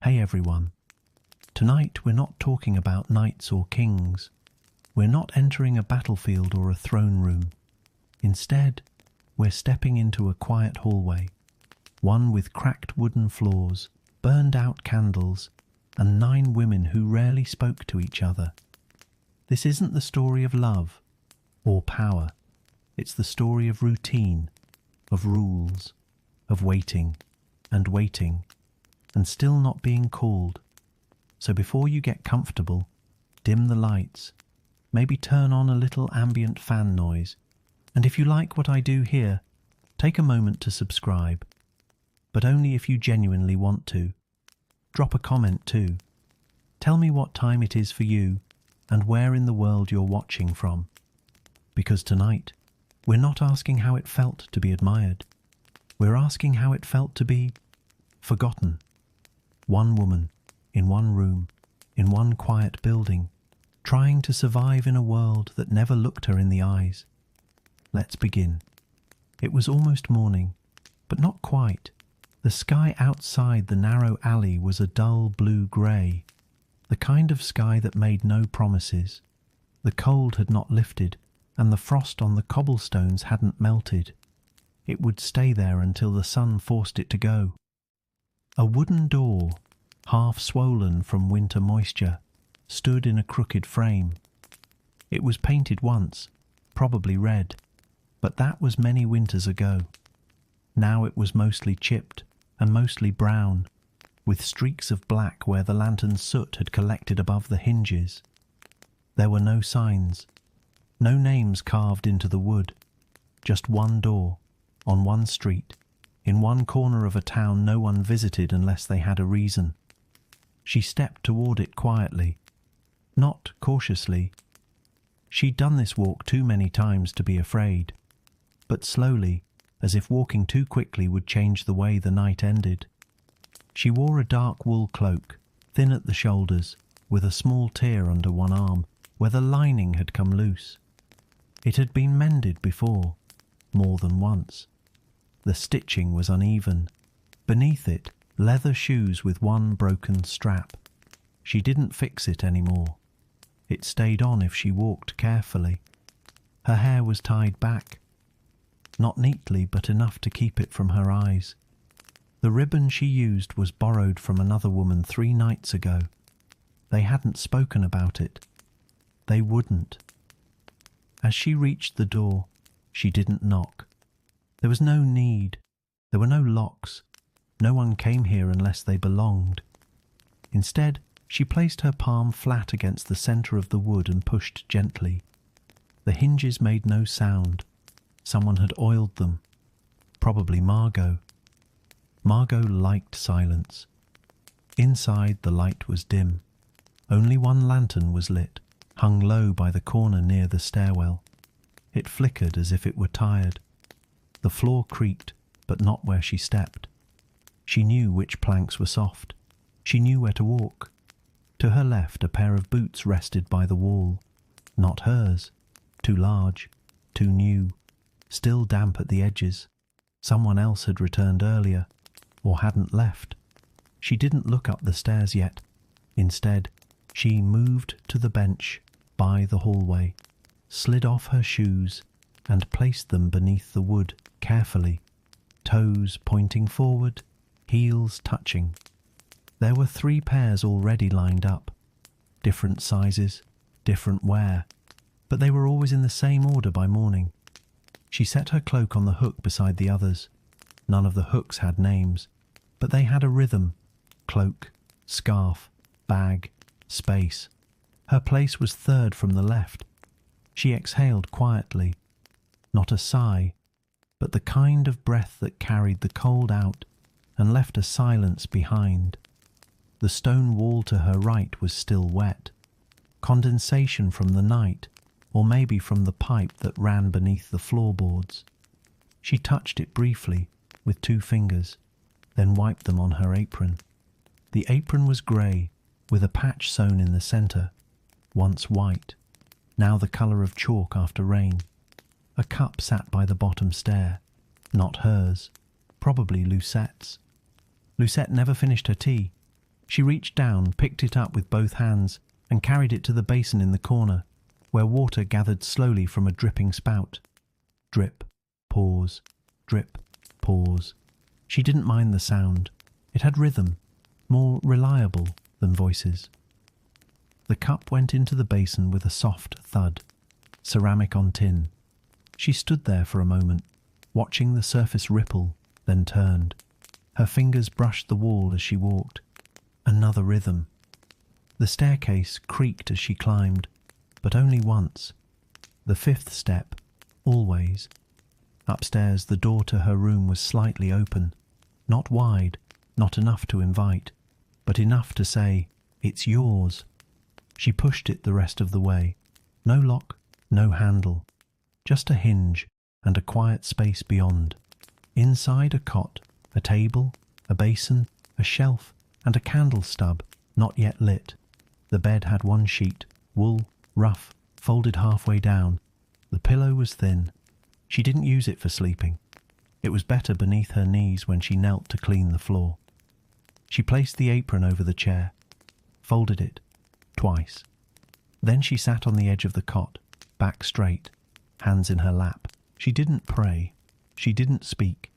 Hey everyone. Tonight we're not talking about knights or kings. We're not entering a battlefield or a throne room. Instead, we're stepping into a quiet hallway, one with cracked wooden floors, burned out candles, and 9 women who rarely spoke to each other. This isn't the story of love or power. It's the story of routine, of rules, of waiting and waiting, and still not being called. So before you get comfortable, dim the lights, maybe turn on a little ambient fan noise, and if you like what I do here, take a moment to subscribe, but only if you genuinely want to. Drop a comment too. Tell me what time it is for you and where in the world you're watching from. Because tonight, we're not asking how it felt to be admired. We're asking how it felt to be forgotten. One woman, in one room, in one quiet building, trying to survive in a world that never looked her in the eyes. Let's begin. It was almost morning, but not quite. The sky outside the narrow alley was a dull blue-grey, the kind of sky that made no promises. The cold had not lifted, and the frost on the cobblestones hadn't melted. It would stay there until the sun forced it to go. A wooden door, half swollen from winter moisture, stood in a crooked frame. It was painted once, probably red, but that was many winters ago. Now it was mostly chipped and mostly brown, with streaks of black where the lantern's soot had collected above the hinges. There were no signs, no names carved into the wood, just one door, on one street, in one corner of a town no one visited unless they had a reason. She stepped toward it quietly, not cautiously. She'd done this walk too many times to be afraid, but slowly, as if walking too quickly would change the way the night ended. She wore a dark wool cloak, thin at the shoulders, with a small tear under one arm, where the lining had come loose. It had been mended before, more than once. The stitching was uneven. Beneath it, leather shoes with one broken strap. She didn't fix it anymore. It stayed on if she walked carefully. Her hair was tied back. Not neatly, but enough to keep it from her eyes. The ribbon she used was borrowed from another woman 3 nights ago. They hadn't spoken about it. They wouldn't. As she reached the door, she didn't knock. There was no need. There were no locks. No one came here unless they belonged. Instead, she placed her palm flat against the center of the wood and pushed gently. The hinges made no sound. Someone had oiled them. Probably Margot. Margot liked silence. Inside, the light was dim. Only one lantern was lit, hung low by the corner near the stairwell. It flickered as if it were tired. The floor creaked, but not where she stepped. She knew which planks were soft. She knew where to walk. To her left, a pair of boots rested by the wall. Not hers. Too large. Too new. Still damp at the edges. Someone else had returned earlier, or hadn't left. She didn't look up the stairs yet. Instead, she moved to the bench by the hallway, slid off her shoes, and placed them beneath the wood carefully, toes pointing forward, heels touching. There were 3 pairs already lined up, different sizes, different wear, but they were always in the same order by morning. She set her cloak on the hook beside the others. None of the hooks had names, but they had a rhythm: cloak, scarf, bag, space. Her place was 3rd from the left. She exhaled quietly, not a sigh, but the kind of breath that carried the cold out and left a silence behind. The stone wall to her right was still wet, condensation from the night, or maybe from the pipe that ran beneath the floorboards. She touched it briefly with 2 fingers, then wiped them on her apron. The apron was grey, with a patch sewn in the centre, once white, now the colour of chalk after rain. A cup sat by the bottom stair, not hers, probably Lucettes. Lucette never finished her tea. She reached down, picked it up with both hands, and carried it to the basin in the corner, where water gathered slowly from a dripping spout. Drip, pause, drip, pause. She didn't mind the sound. It had rhythm, more reliable than voices. The cup went into the basin with a soft thud, ceramic on tin. She stood there for a moment, watching the surface ripple, then turned. Her fingers brushed the wall as she walked. Another rhythm. The staircase creaked as she climbed, but only once. The fifth step, always. Upstairs, the door to her room was slightly open, not wide, not enough to invite, but enough to say, "It's yours." She pushed it the rest of the way. No lock, no handle, just a hinge and a quiet space beyond. Inside, a cot, a table, a basin, a shelf, and a candle stub, not yet lit. The bed had one sheet, wool, rough, folded halfway down. The pillow was thin. She didn't use it for sleeping. It was better beneath her knees when she knelt to clean the floor. She placed the apron over the chair, folded it, twice. Then she sat on the edge of the cot, back straight, hands in her lap. She didn't pray. She didn't speak.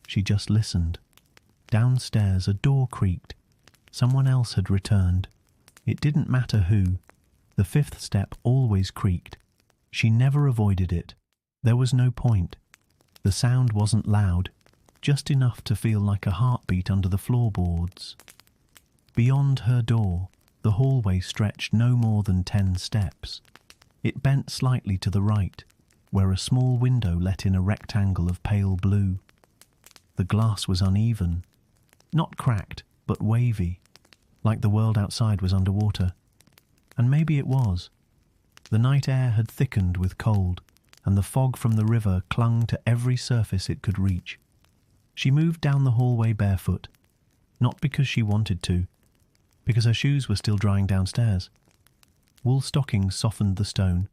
She just listened. Downstairs, a door creaked. Someone else had returned. It didn't matter who. The fifth step always creaked. She never avoided it. There was no point. The sound wasn't loud, just enough to feel like a heartbeat under the floorboards. Beyond her door, the hallway stretched no more than 10 steps. It bent slightly to the right, where a small window let in a rectangle of pale blue. The glass was uneven, not cracked, but wavy, like the world outside was underwater. And maybe it was. The night air had thickened with cold, and the fog from the river clung to every surface it could reach. She moved down the hallway barefoot, not because she wanted to, because her shoes were still drying downstairs. Wool stockings softened the stone,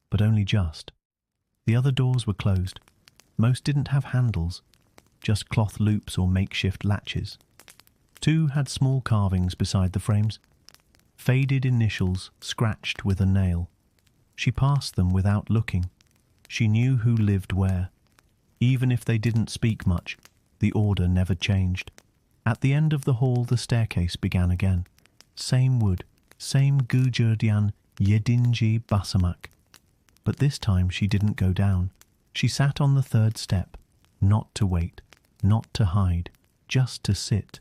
but only just. The other doors were closed. Most didn't have handles, just cloth loops or makeshift latches. 2 had small carvings beside the frames, faded initials scratched with a nail. She passed them without looking. She knew who lived where. Even if they didn't speak much, the order never changed. At the end of the hall, the staircase began again. Same wood, same gujurdian yedinji basamak. But this time she didn't go down. She sat on the 3rd step, not to wait, not to hide, just to sit.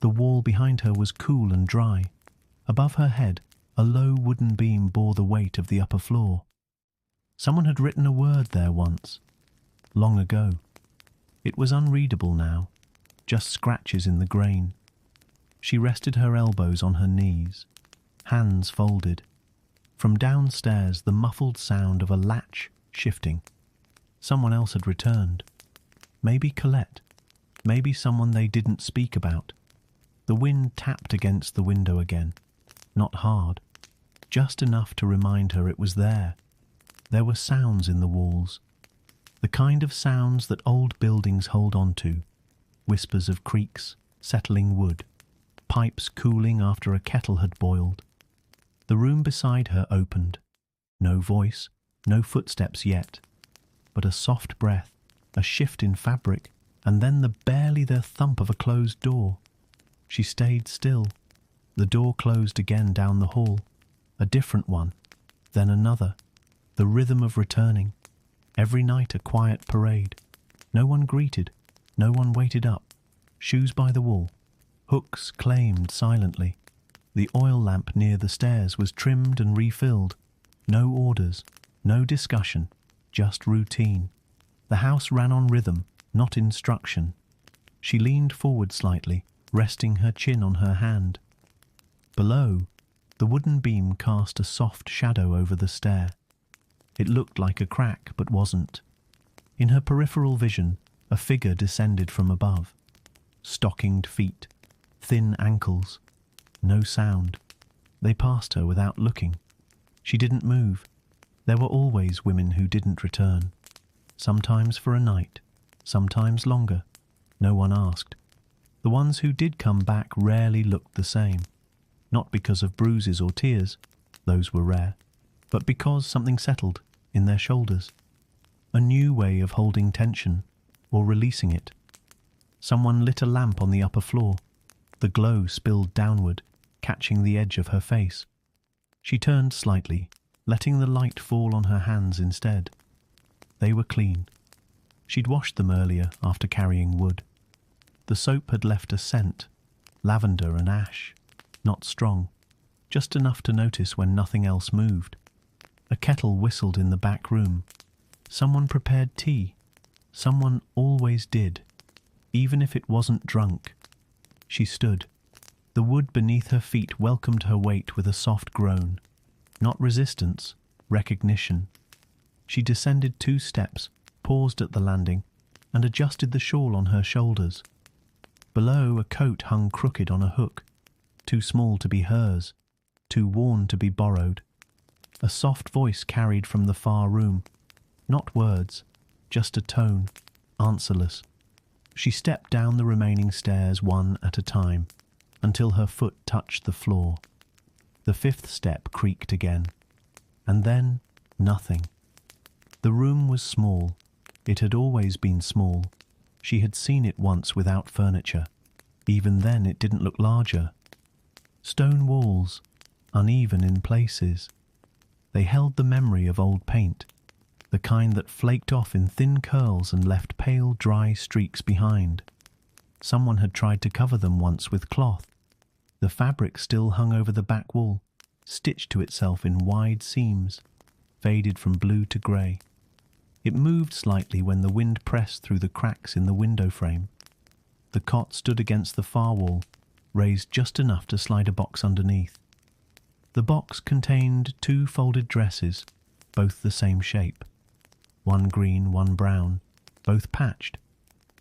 The wall behind her was cool and dry. Above her head, a low wooden beam bore the weight of the upper floor. Someone had written a word there once, long ago. It was unreadable now, just scratches in the grain. She rested her elbows on her knees, hands folded. From downstairs, the muffled sound of a latch shifting. Someone else had returned. Maybe Colette. Maybe someone they didn't speak about. The wind tapped against the window again. Not hard. Just enough to remind her it was there. There were sounds in the walls. The kind of sounds that old buildings hold on to. Whispers of creaks, settling wood. Pipes cooling after a kettle had boiled. The room beside her opened. No voice, no footsteps yet. But a soft breath, a shift in fabric, and then the barely the thump of a closed door. She stayed still. The door closed again down the hall. A different one. Then another. The rhythm of returning. Every night a quiet parade. No one greeted. No one waited up. Shoes by the wall. Hooks claimed silently. The oil lamp near the stairs was trimmed and refilled. No orders. No discussion. Just routine. The house ran on rhythm, not instruction. She leaned forward slightly, resting her chin on her hand. Below, the wooden beam cast a soft shadow over the stair. It looked like a crack, but wasn't. In her peripheral vision, a figure descended from above. Stockinged feet, thin ankles, no sound. They passed her without looking. She didn't move. There were always women who didn't return. Sometimes for a night, sometimes longer. No one asked. The ones who did come back rarely looked the same, not because of bruises or tears, those were rare, but because something settled in their shoulders, a new way of holding tension or releasing it. Someone lit a lamp on the upper floor. The glow spilled downward, catching the edge of her face. She turned slightly, letting the light fall on her hands instead. They were clean. She'd washed them earlier after carrying wood. The soap had left a scent, lavender and ash, not strong, just enough to notice when nothing else moved. A kettle whistled in the back room. Someone prepared tea. Someone always did, even if it wasn't drunk. She stood. The wood beneath her feet welcomed her weight with a soft groan. Not resistance, recognition. She descended 2 steps, paused at the landing, and adjusted the shawl on her shoulders. Below, a coat hung crooked on a hook, too small to be hers, too worn to be borrowed. A soft voice carried from the far room. Not words, just a tone, answerless. She stepped down the remaining stairs one at a time, until her foot touched the floor. The 5th step creaked again. And then, nothing. The room was small. It had always been small. She had seen it once without furniture. Even then it didn't look larger. Stone walls, uneven in places. They held the memory of old paint, the kind that flaked off in thin curls and left pale, dry streaks behind. Someone had tried to cover them once with cloth. The fabric still hung over the back wall, stitched to itself in wide seams, faded from blue to grey. It moved slightly when the wind pressed through the cracks in the window frame. The cot stood against the far wall, raised just enough to slide a box underneath. The box contained 2 folded dresses, both the same shape. One green, one brown, both patched,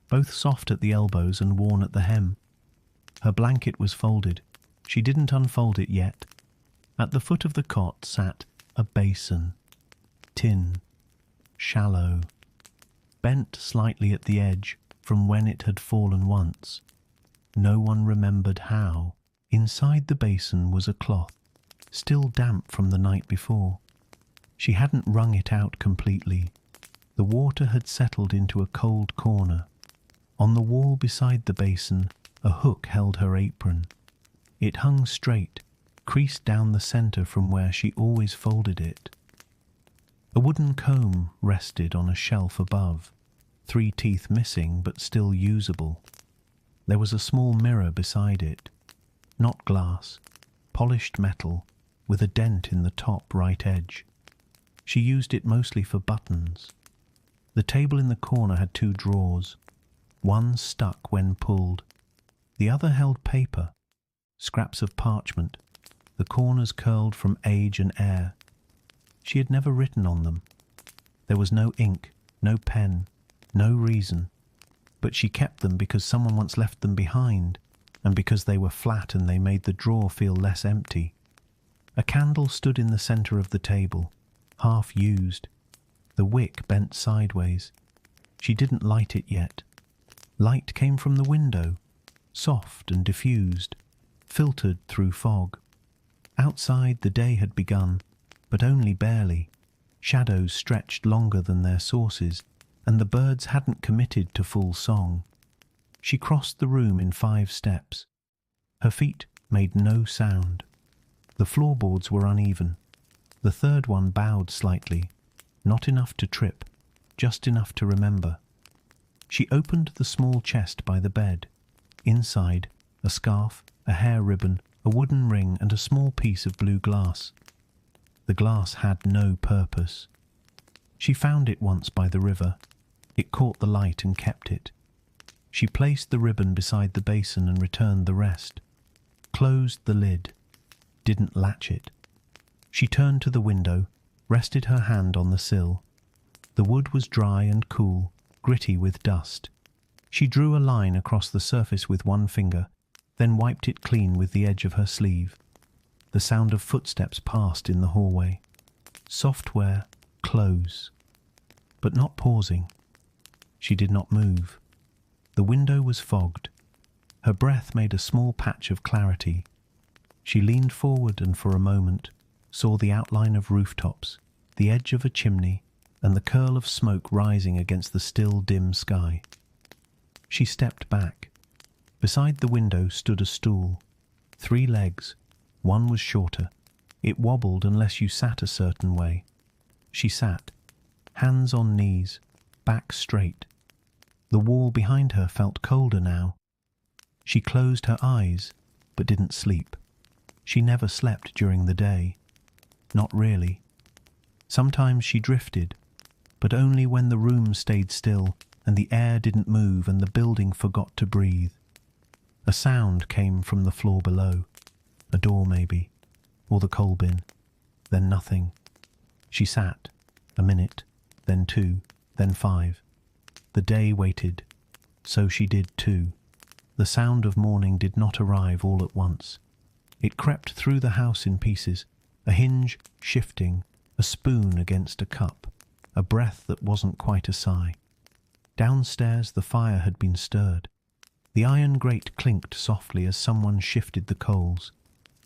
both soft at the elbows and worn at the hem. Her blanket was folded. She didn't unfold it yet. At the foot of the cot sat a basin, tin, shallow, bent slightly at the edge from when it had fallen once. No one remembered how. Inside the basin was a cloth, still damp from the night before. She hadn't wrung it out completely. The water had settled into a cold corner. On the wall beside the basin, a hook held her apron. It hung straight, creased down the centre from where she always folded it. A wooden comb rested on a shelf above, 3 teeth missing but still usable. There was a small mirror beside it, not glass, polished metal, with a dent in the top right edge. She used it mostly for buttons. The table in the corner had 2 drawers. One stuck when pulled. The other held paper, scraps of parchment, the corners curled from age and air. She had never written on them. There was no ink, no pen, no reason. But she kept them because someone once left them behind, and because they were flat and they made the drawer feel less empty. A candle stood in the centre of the table, half used. The wick bent sideways. She didn't light it yet. Light came from the window, soft and diffused, filtered through fog. Outside the day had begun, but only barely. Shadows stretched longer than their sources, and the birds hadn't committed to full song. She crossed the room in 5 steps. Her feet made no sound. The floorboards were uneven. The 3rd one bowed slightly, not enough to trip, just enough to remember. She opened the small chest by the bed. Inside, a scarf, a hair ribbon, a wooden ring and a small piece of blue glass. The glass had no purpose. She found it once by the river. It caught the light and kept it. She placed the ribbon beside the basin and returned the rest. Closed the lid. Didn't latch it. She turned to the window, rested her hand on the sill. The wood was dry and cool, gritty with dust. She drew a line across the surface with one finger, then wiped it clean with the edge of her sleeve. The sound of footsteps passed in the hallway. Software, close. But not pausing. She did not move. The window was fogged. Her breath made a small patch of clarity. She leaned forward and for a moment saw the outline of rooftops, the edge of a chimney, and the curl of smoke rising against the still dim sky. She stepped back. Beside the window stood a stool. 3 legs. One was shorter. It wobbled unless you sat a certain way. She sat, hands on knees, back straight. The wall behind her felt colder now. She closed her eyes, but didn't sleep. She never slept during the day. Not really. Sometimes she drifted, but only when the room stayed still and the air didn't move and the building forgot to breathe. A sound came from the floor below. A door maybe, or the coal bin. Then nothing. She sat, a minute, then 2, then 5. The day waited. So she did too. The sound of morning did not arrive all at once. It crept through the house in pieces, a hinge shifting, a spoon against a cup, a breath that wasn't quite a sigh. Downstairs the fire had been stirred. The iron grate clinked softly as someone shifted the coals.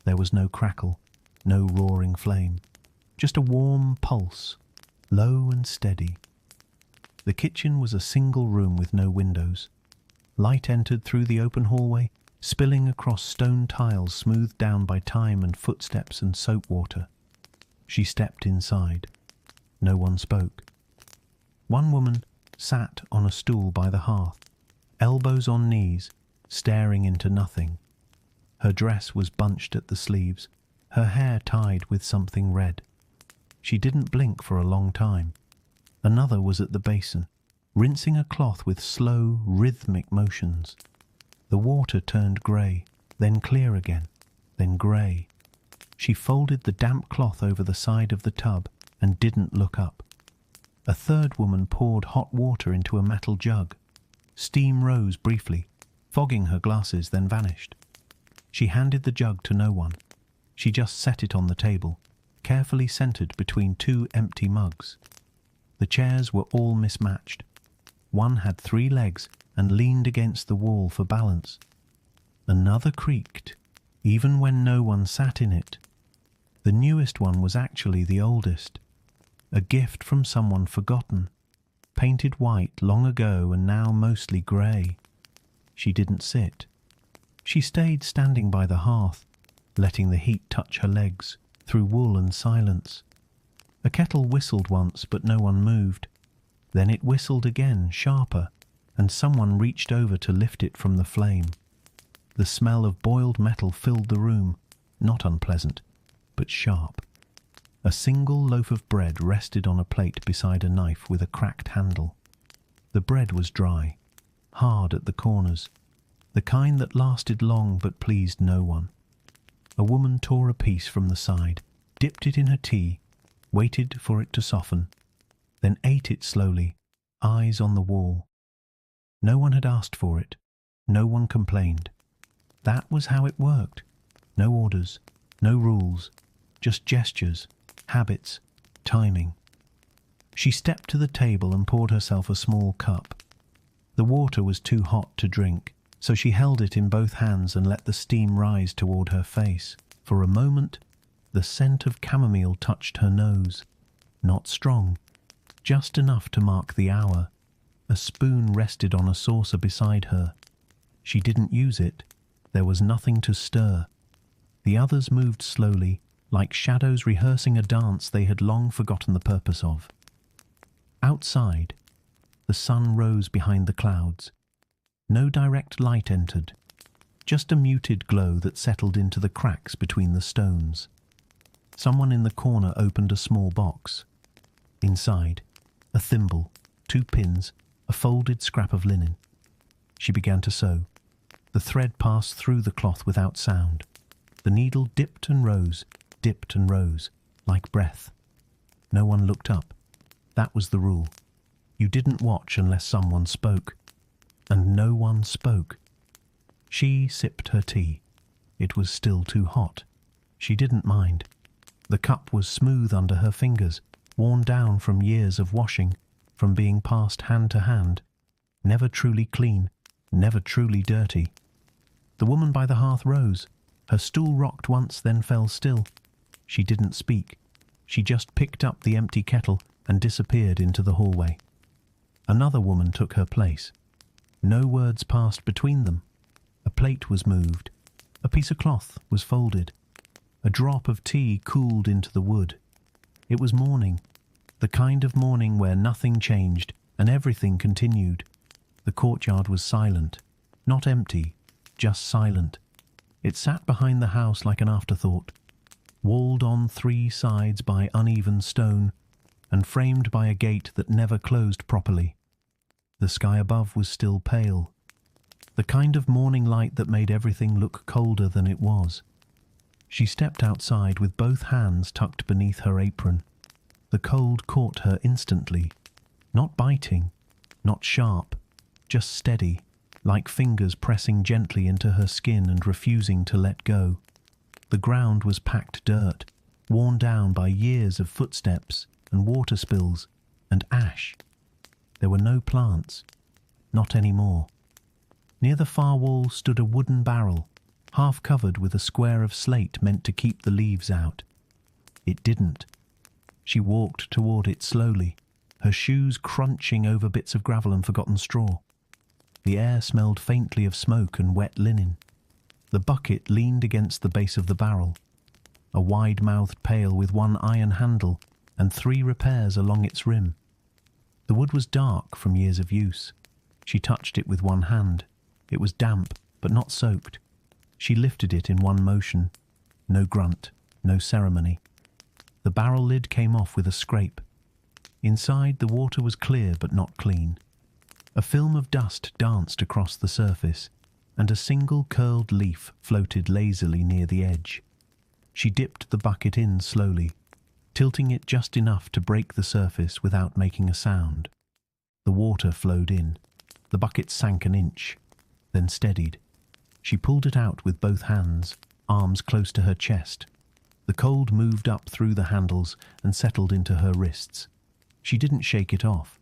There was no crackle, no roaring flame, just a warm pulse, low and steady. The kitchen was a single room with no windows. Light entered through the open hallway, spilling across stone tiles smoothed down by time and footsteps and soap water. She stepped inside. No one spoke. One woman sat on a stool by the hearth, elbows on knees, staring into nothing. Her dress was bunched at the sleeves, her hair tied with something red. She didn't blink for a long time. Another was at the basin, rinsing a cloth with slow, rhythmic motions. The water turned grey, then clear again, then grey. She folded the damp cloth over the side of the tub and didn't look up. A third woman poured hot water into a metal jug. Steam rose briefly, fogging her glasses, then vanished. She handed the jug to no one. She just set it on the table, carefully centered between 2 empty mugs. The chairs were all mismatched. One had 3 legs and leaned against the wall for balance. Another creaked, even when no one sat in it. The newest one was actually the oldest, a gift from someone forgotten, painted white long ago and now mostly grey. She didn't sit. She stayed standing by the hearth, letting the heat touch her legs through wool and silence. A kettle whistled once, but no one moved. Then it whistled again, sharper, and someone reached over to lift it from the flame. The smell of boiled metal filled the room, not unpleasant, but sharp. A single loaf of bread rested on a plate beside a knife with a cracked handle. The bread was dry, hard at the corners, the kind that lasted long but pleased no one. A woman tore a piece from the side, dipped it in her tea, waited for it to soften, then ate it slowly, eyes on the wall. No one had asked for it. No one complained. That was how it worked. No orders, no rules, just gestures, habits, timing. She stepped to the table and poured herself a small cup. The water was too hot to drink, so she held it in both hands and let the steam rise toward her face. For a moment, the scent of chamomile touched her nose. Not strong, just enough to mark the hour. A spoon rested on a saucer beside her. She didn't use it. There was nothing to stir. The others moved slowly, like shadows rehearsing a dance they had long forgotten the purpose of. Outside, the sun rose behind the clouds. No direct light entered, just a muted glow that settled into the cracks between the stones. Someone in the corner opened a small box. Inside, a thimble, 2 pins, a folded scrap of linen. She began to sew. The thread passed through the cloth without sound. The needle dipped and rose, like breath. No one looked up. That was the rule. You didn't watch unless someone spoke. And no one spoke. She sipped her tea. It was still too hot. She didn't mind. The cup was smooth under her fingers, worn down from years of washing, from being passed hand to hand. Never truly clean, never truly dirty. The woman by the hearth rose. Her stool rocked once, then fell still. She didn't speak. She just picked up the empty kettle and disappeared into the hallway. Another woman took her place. No words passed between them. A plate was moved. A piece of cloth was folded. A drop of tea cooled into the wood. It was morning, the kind of morning where nothing changed and everything continued. The courtyard was silent, not empty, just silent. It sat behind the house like an afterthought, walled on three sides by uneven stone and framed by a gate that never closed properly. The sky above was still pale, the kind of morning light that made everything look colder than it was. She stepped outside with both hands tucked beneath her apron. The cold caught her instantly, not biting, not sharp, just steady, like fingers pressing gently into her skin and refusing to let go. The ground was packed dirt, worn down by years of footsteps and water spills and ash. There were no plants, not anymore. Near the far wall stood a wooden barrel, half covered with a square of slate meant to keep the leaves out. It didn't. She walked toward it slowly, her shoes crunching over bits of gravel and forgotten straw. The air smelled faintly of smoke and wet linen. The bucket leaned against the base of the barrel, a wide-mouthed pail with one iron handle and 3 repairs along its rim. The wood was dark from years of use. She touched it with one hand. It was damp, but not soaked. She lifted it in one motion. No grunt, no ceremony. The barrel lid came off with a scrape. Inside, the water was clear but not clean. A film of dust danced across the surface, and a single curled leaf floated lazily near the edge. She dipped the bucket in slowly, tilting it just enough to break the surface without making a sound. The water flowed in. The bucket sank an inch, then steadied. She pulled it out with both hands, arms close to her chest. The cold moved up through the handles and settled into her wrists. She didn't shake it off.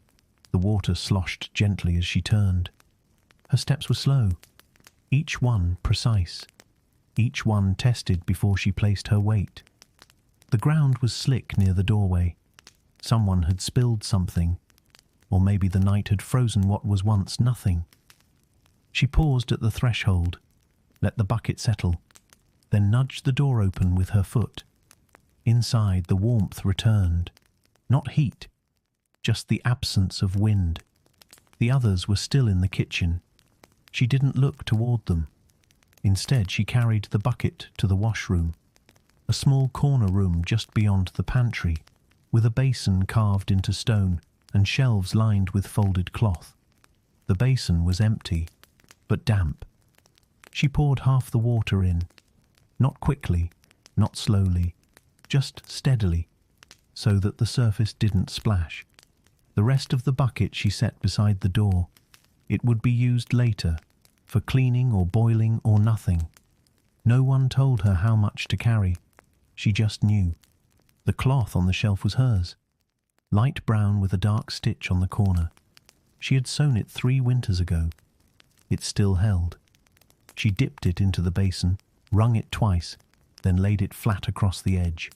The water sloshed gently as she turned. Her steps were slow, each one precise, each one tested before she placed her weight. The ground was slick near the doorway. Someone had spilled something, or maybe the night had frozen what was once nothing. She paused at the threshold, let the bucket settle, then nudged the door open with her foot. Inside, the warmth returned. Not heat, just the absence of wind. The others were still in the kitchen. She didn't look toward them. Instead, she carried the bucket to the washroom, a small corner room just beyond the pantry, with a basin carved into stone and shelves lined with folded cloth. The basin was empty, but damp. She poured half the water in, not quickly, not slowly, just steadily, so that the surface didn't splash. The rest of the bucket she set beside the door. It would be used later, for cleaning or boiling or nothing. No one told her how much to carry. She just knew. The cloth on the shelf was hers, light brown with a dark stitch on the corner. She had sewn it 3 winters ago. It still held. She dipped it into the basin, wrung it twice, then laid it flat across the edge.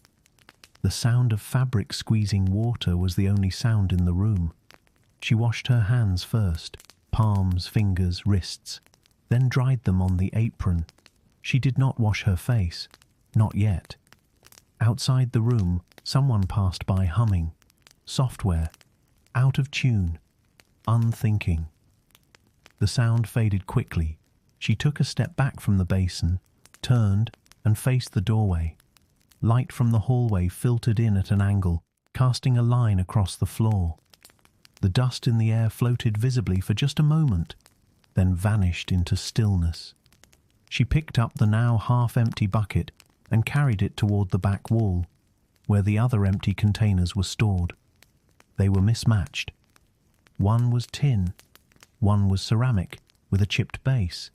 The sound of fabric squeezing water was the only sound in the room. She washed her hands first, palms, fingers, wrists, then dried them on the apron. She did not wash her face, not yet. Outside the room, someone passed by humming. Software, out of tune, unthinking. The sound faded quickly. She took a step back from the basin, turned, and faced the doorway. Light from the hallway filtered in at an angle, casting a line across the floor. The dust in the air floated visibly for just a moment, then vanished into stillness. She picked up the now half-empty bucket and carried it toward the back wall, where the other empty containers were stored. They were mismatched. One was tin, one was ceramic with a chipped base,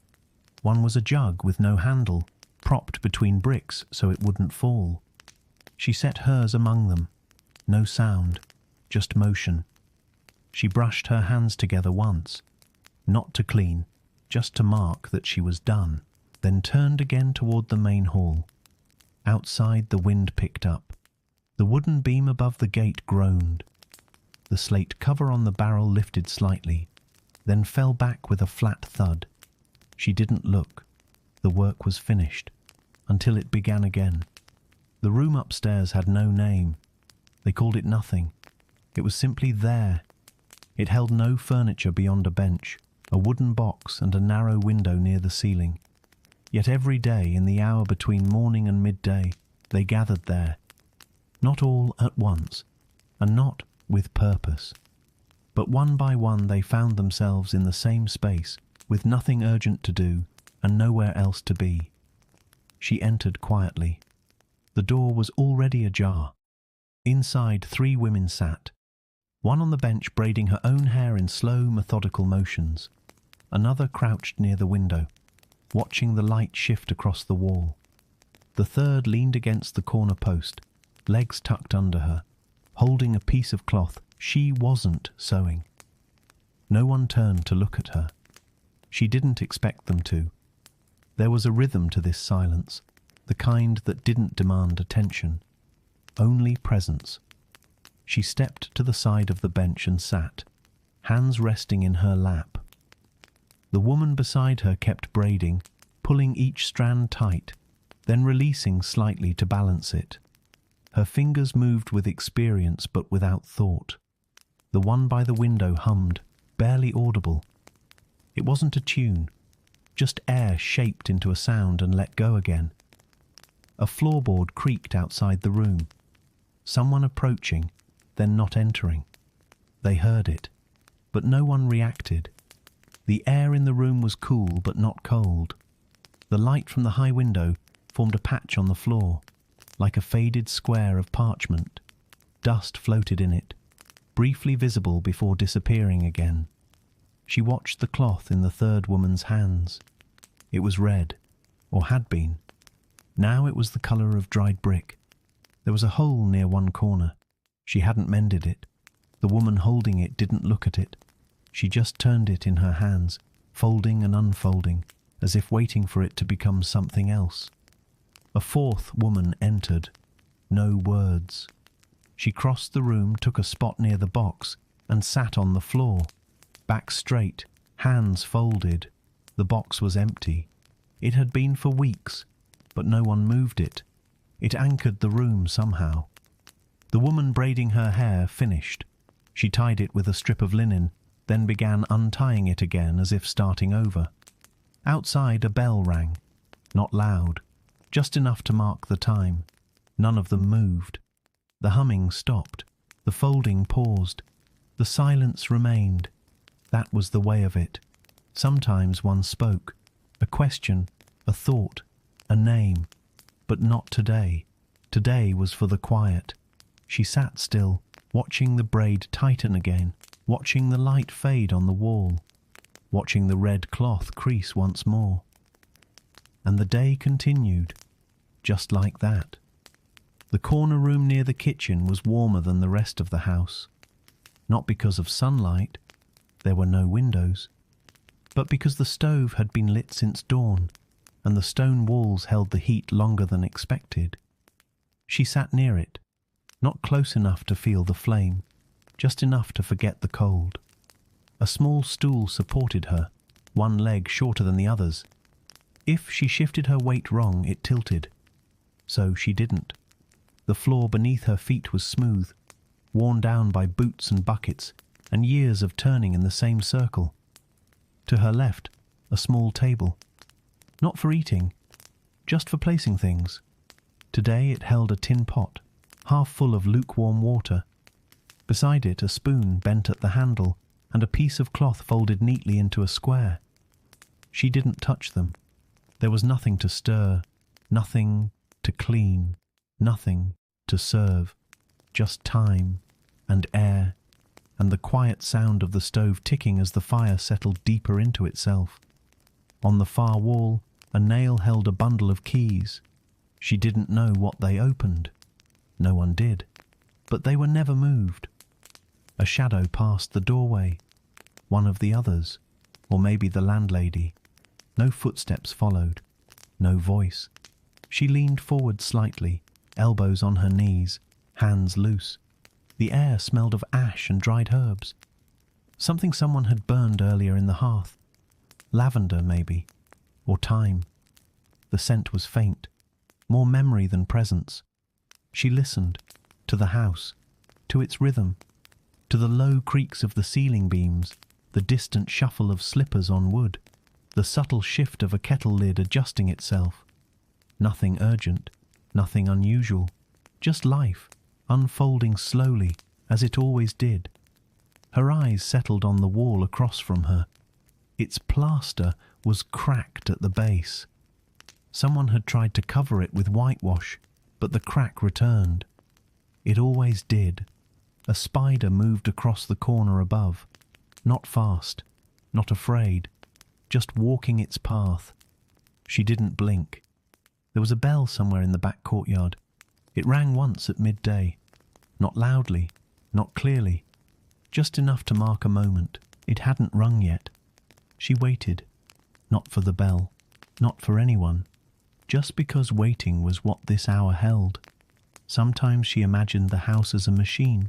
one was a jug with no handle, propped between bricks so it wouldn't fall. She set hers among them. No sound, just motion. She brushed her hands together once, not to clean, just to mark that she was done. then turned again toward the main hall. Outside, the wind picked up. The wooden beam above the gate groaned. The slate cover on the barrel lifted slightly, then fell back with a flat thud. She didn't look. The work was finished, until it began again. The room upstairs had no name. They called it nothing. It was simply there. It held no furniture beyond a bench, a wooden box, and a narrow window near the ceiling. Yet every day, in the hour between morning and midday, they gathered there. Not all at once, and not with purpose. But one by one they found themselves in the same space, with nothing urgent to do, and nowhere else to be. She entered quietly. The door was already ajar. Inside, 3 women sat. One on the bench braiding her own hair in slow, methodical motions. Another crouched near the window, watching the light shift across the wall. The third leaned against the corner post, legs tucked under her, holding a piece of cloth she wasn't sewing. No one turned to look at her. She didn't expect them to. There was a rhythm to this silence, the kind that didn't demand attention, only presence. She stepped to the side of the bench and sat, hands resting in her lap. The woman beside her kept braiding, pulling each strand tight, then releasing slightly to balance it. Her fingers moved with experience but without thought. The one by the window hummed, barely audible. It wasn't a tune, just air shaped into a sound and let go again. A floorboard creaked outside the room. Someone approaching, then not entering. They heard it, but no one reacted. The air in the room was cool but not cold. The light from the high window formed a patch on the floor, like a faded square of parchment. Dust floated in it, briefly visible before disappearing again. She watched the cloth in the third woman's hands. It was red, or had been. Now it was the colour of dried brick. There was a hole near one corner. She hadn't mended it. The woman holding it didn't look at it. She just turned it in her hands, folding and unfolding, as if waiting for it to become something else. A fourth woman entered. No words. She crossed the room, took a spot near the box, and sat on the floor. Back straight, hands folded. The box was empty. It had been for weeks, but no one moved it. It anchored the room somehow. The woman braiding her hair finished. She tied it with a strip of linen, then began untying it again as if starting over. Outside, a bell rang. Not loud, just enough to mark the time. None of them moved. The humming stopped. The folding paused. The silence remained. That was the way of it. Sometimes one spoke. A question, a thought, a name. But not today. Today was for the quiet. She sat still, watching the braid tighten again, watching the light fade on the wall, watching the red cloth crease once more. And the day continued, just like that. The corner room near the kitchen was warmer than the rest of the house. Not because of sunlight, there were no windows, but because the stove had been lit since dawn, and the stone walls held the heat longer than expected. She sat near it, not close enough to feel the flame, just enough to forget the cold. A small stool supported her, one leg shorter than the others. If she shifted her weight wrong, it tilted. So she didn't. The floor beneath her feet was smooth, worn down by boots and buckets, and years of turning in the same circle. To her left, a small table. Not for eating, just for placing things. Today it held a tin pot, half full of lukewarm water. Beside it, a spoon bent at the handle, and a piece of cloth folded neatly into a square. She didn't touch them. There was nothing to stir, nothing to clean, nothing to serve, just time and air, and the quiet sound of the stove ticking as the fire settled deeper into itself. On the far wall, a nail held a bundle of keys. She didn't know what they opened. No one did, but they were never moved. A shadow passed the doorway, one of the others, or maybe the landlady. No footsteps followed. no voice. She leaned forward slightly, elbows on her knees, hands loose. The air smelled of ash and dried herbs. Something someone had burned earlier in the hearth. Lavender, maybe, or thyme. The scent was faint, more memory than presence. She listened, to the house, to its rhythm, to the low creaks of the ceiling beams, the distant shuffle of slippers on wood, the subtle shift of a kettle lid adjusting itself. Nothing urgent, nothing unusual, just life, unfolding slowly, as it always did. Her eyes settled on the wall across from her. Its plaster was cracked at the base. Someone had tried to cover it with whitewash, but the crack returned. It always did. A spider moved across the corner above, not fast, not afraid, just walking its path. She didn't blink. There was a bell somewhere in the back courtyard. It rang once at midday, not loudly, not clearly, just enough to mark a moment. It hadn't rung yet. She waited, not for the bell, not for anyone, just because waiting was what this hour held. Sometimes she imagined the house as a machine,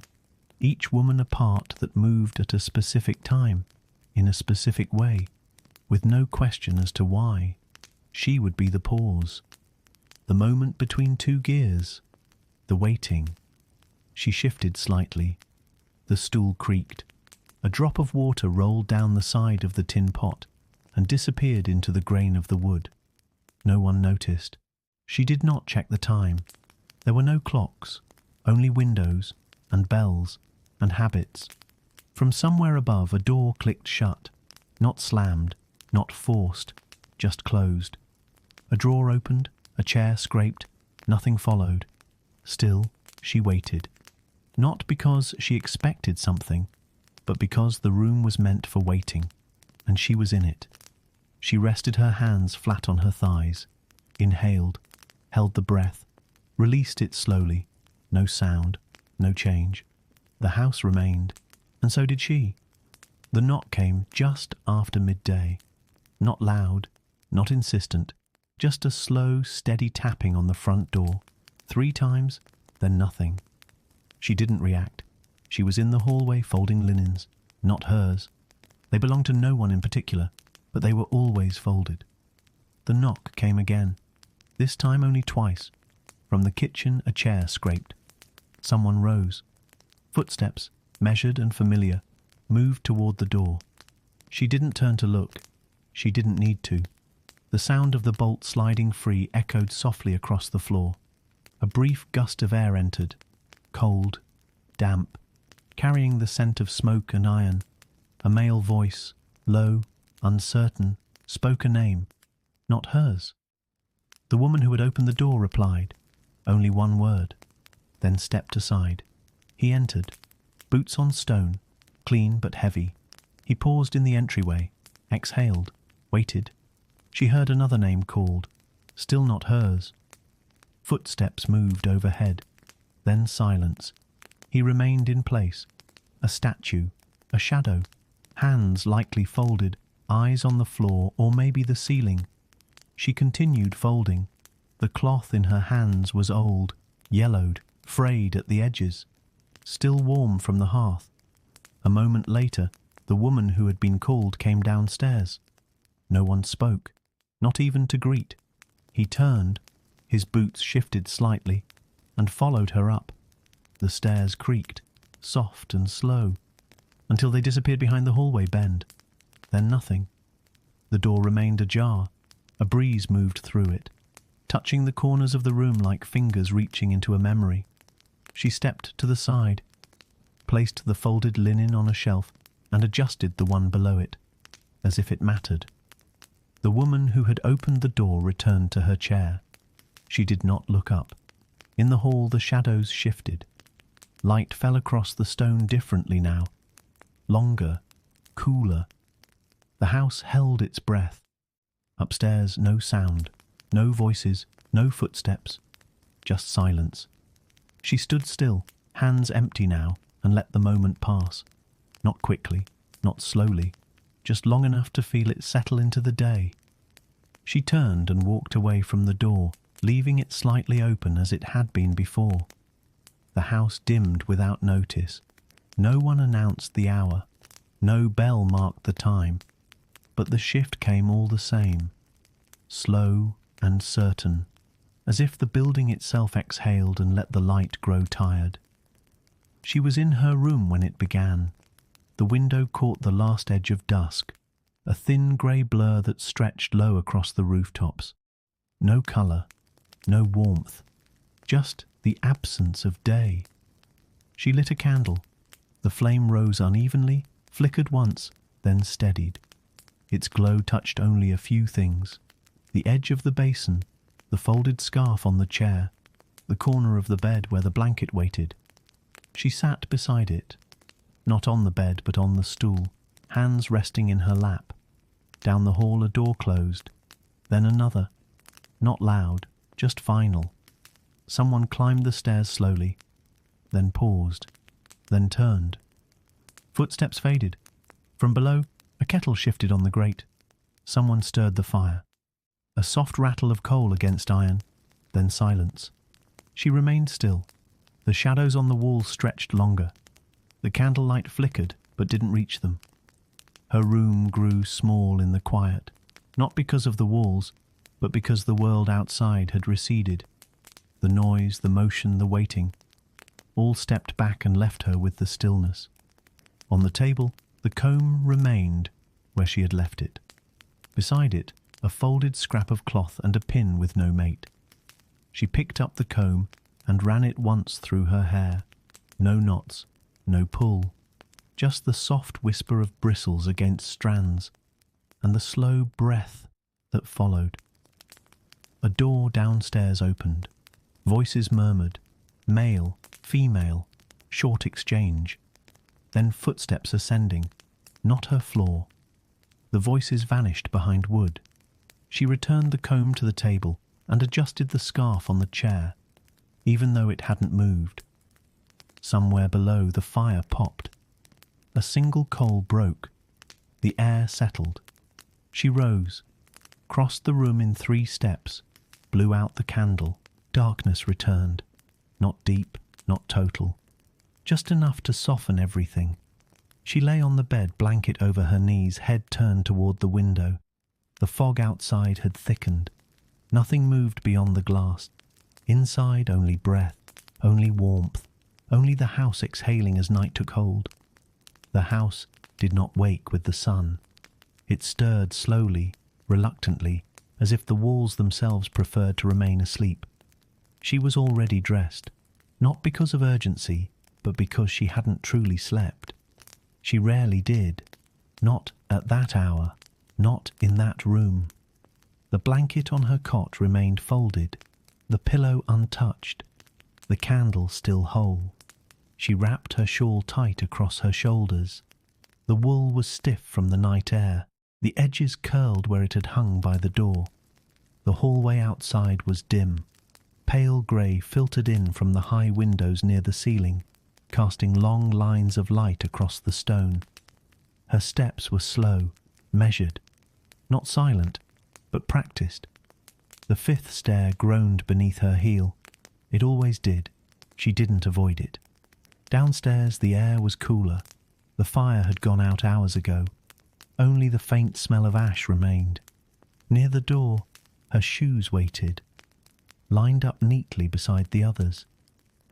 each woman a part that moved at a specific time, in a specific way, with no question as to why. She would be the pause, the moment between two gears, the waiting. She shifted slightly. The stool creaked. A drop of water rolled down the side of the tin pot and disappeared into the grain of the wood. No one noticed. She did not check the time. There were no clocks, only windows and bells and habits. From somewhere above, a door clicked shut, not slammed, not forced, just closed. A drawer opened, a chair scraped, nothing followed. Still, she waited. Not because she expected something, but because the room was meant for waiting, and she was in it. She rested her hands flat on her thighs, inhaled, held the breath, released it slowly. No sound, no change. The house remained, and so did she. The knock came just after midday. Not loud, not insistent, just a slow, steady tapping on the front door. 3 times, then nothing. She didn't react. She was in the hallway folding linens, not hers. They belonged to no one in particular, but they were always folded. The knock came again, this time only twice. From the kitchen a chair scraped. Someone rose. Footsteps, measured and familiar, moved toward the door. She didn't turn to look. She didn't need to. The sound of the bolt sliding free echoed softly across the floor. A brief gust of air entered, cold, damp, carrying the scent of smoke and iron. A male voice, low, uncertain, spoke a name, not hers. The woman who had opened the door replied, only one word, then stepped aside. He entered, boots on stone, clean but heavy. He paused in the entryway, exhaled, waited. She heard another name called, still not hers. Footsteps moved overhead, then silence. He remained in place, a statue, a shadow, hands lightly folded, eyes on the floor or maybe the ceiling. She continued folding. The cloth in her hands was old, yellowed, frayed at the edges, still warm from the hearth. A moment later, the woman who had been called came downstairs. No one spoke, not even to greet. He turned, his boots shifted slightly, and followed her up. The stairs creaked, soft and slow, until they disappeared behind the hallway bend. Then nothing. The door remained ajar. A breeze moved through it, touching the corners of the room like fingers reaching into a memory. She stepped to the side, placed the folded linen on a shelf, and adjusted the one below it, as if it mattered. The woman who had opened the door returned to her chair. She did not look up. In the hall the shadows shifted. Light fell across the stone differently now, longer, cooler. The house held its breath. Upstairs no sound, no voices, no footsteps, just silence. She stood still, hands empty now, and let the moment pass. Not quickly, not slowly, just long enough to feel it settle into the day. She turned and walked away from the door, leaving it slightly open as it had been before. The house dimmed without notice. No one announced the hour. No bell marked the time. But the shift came all the same, slow and certain, as if the building itself exhaled and let the light grow tired. She was in her room when it began. The window caught the last edge of dusk, a thin grey blur that stretched low across the rooftops. No colour, no warmth, just the absence of day. She lit a candle. The flame rose unevenly, flickered once, then steadied. Its glow touched only a few things: the edge of the basin, the folded scarf on the chair, the corner of the bed where the blanket waited. She sat beside it, not on the bed but on the stool, hands resting in her lap. Down the hall a door closed, then another, not loud, just final. Someone climbed the stairs slowly, then paused, then turned. Footsteps faded. From below, a kettle shifted on the grate. Someone stirred the fire. A soft rattle of coal against iron, then silence. She remained still. The shadows on the walls stretched longer. The candlelight flickered, but didn't reach them. Her room grew small in the quiet, not because of the walls, but because the world outside had receded. The noise, the motion, the waiting, all stepped back and left her with the stillness. On the table, the comb remained where she had left it. Beside it, a folded scrap of cloth and a pin with no mate. She picked up the comb and ran it once through her hair. No knots, no pull, just the soft whisper of bristles against strands, and the slow breath that followed. A door downstairs opened. Voices murmured, male, female, short exchange. Then footsteps ascending, not her floor. The voices vanished behind wood. She returned the comb to the table and adjusted the scarf on the chair, even though it hadn't moved. Somewhere below, the fire popped. A single coal broke. The air settled. She rose, crossed the room in 3 steps, blew out the candle. Darkness returned. Not deep, not total. Just enough to soften everything. She lay on the bed, blanket over her knees, head turned toward the window. The fog outside had thickened. Nothing moved beyond the glass. Inside, only breath, only warmth, only the house exhaling as night took hold. The house did not wake with the sun. It stirred slowly, reluctantly, as if the walls themselves preferred to remain asleep. She was already dressed, not because of urgency, but because she hadn't truly slept. She rarely did. Not at that hour, not in that room. The blanket on her cot remained folded, the pillow untouched, the candle still whole. She wrapped her shawl tight across her shoulders. The wool was stiff from the night air, the edges curled where it had hung by the door. The hallway outside was dim. Pale grey filtered in from the high windows near the ceiling, casting long lines of light across the stone. Her steps were slow, measured, not silent, but practiced. The 5th stair groaned beneath her heel. It always did. She didn't avoid it. Downstairs the air was cooler. The fire had gone out hours ago. Only the faint smell of ash remained. Near the door, her shoes waited, lined up neatly beside the others.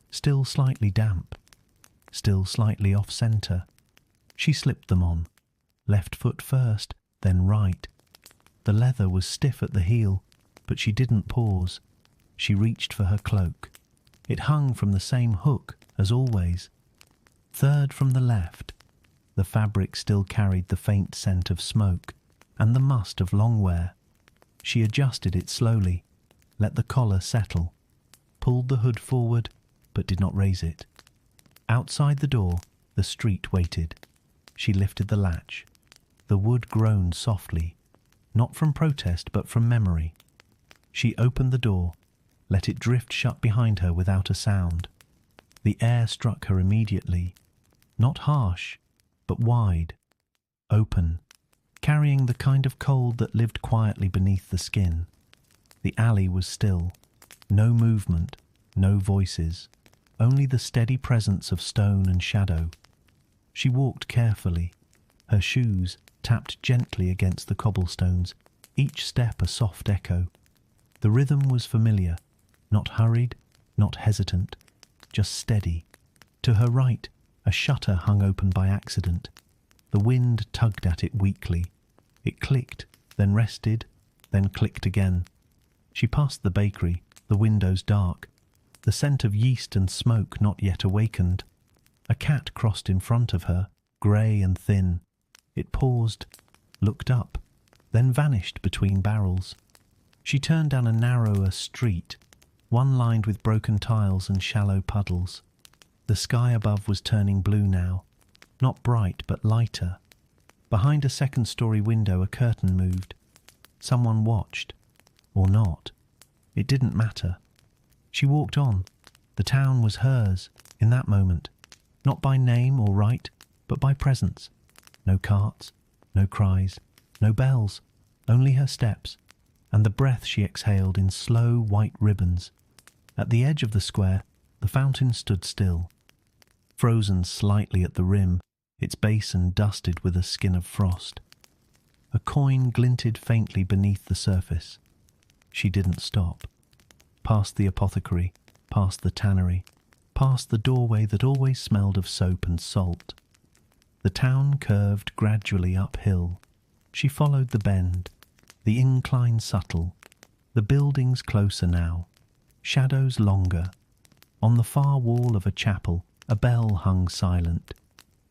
Still slightly damp, still slightly off-centre. She slipped them on, left foot first, then right. The leather was stiff at the heel, but she didn't pause. She reached for her cloak. It hung from the same hook as always. 3rd from the left. The fabric still carried the faint scent of smoke and the must of long wear. She adjusted it slowly, let the collar settle, pulled the hood forward, but did not raise it. Outside the door, the street waited. She lifted the latch. The wood groaned softly, not from protest but from memory. She opened the door, let it drift shut behind her without a sound. The air struck her immediately, not harsh, but wide, open, carrying the kind of cold that lived quietly beneath the skin. The alley was still. No movement, no voices, only the steady presence of stone and shadow. She walked carefully. Her shoes tapped gently against the cobblestones, each step a soft echo. The rhythm was familiar, not hurried, not hesitant, just steady. To her right, a shutter hung open by accident. The wind tugged at it weakly. It clicked, then rested, then clicked again. She passed the bakery, the windows dark, the scent of yeast and smoke not yet awakened. A cat crossed in front of her, grey and thin. It paused, looked up, then vanished between barrels. She turned down a narrower street, one lined with broken tiles and shallow puddles. The sky above was turning blue now, not bright but lighter. Behind a second-story window a curtain moved. Someone watched, or not. It didn't matter. She walked on. The town was hers, in that moment, not by name or right, but by presence. No carts, no cries, no bells, only her steps, and the breath she exhaled in slow white ribbons. At the edge of the square, the fountain stood still, frozen slightly at the rim, its basin dusted with a skin of frost. A coin glinted faintly beneath the surface. She didn't stop. Past the apothecary, past the tannery, past the doorway that always smelled of soap and salt. The town curved gradually uphill. She followed the bend, the incline subtle, the buildings closer now, shadows longer. On the far wall of a chapel, a bell hung silent,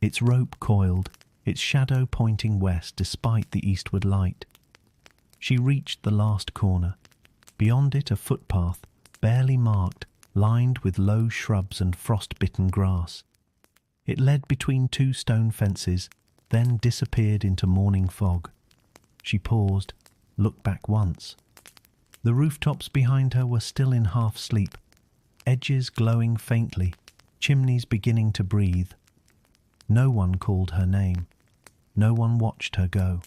its rope coiled, its shadow pointing west despite the eastward light. She reached the last corner. Beyond it a footpath, barely marked, lined with low shrubs and frost-bitten grass. It led between two stone fences, then disappeared into morning fog. She paused, looked back once. The rooftops behind her were still in half-sleep, edges glowing faintly, chimneys beginning to breathe. No one called her name. No one watched her go.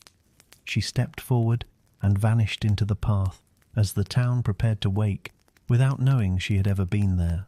She stepped forward and vanished into the path as the town prepared to wake without knowing she had ever been there.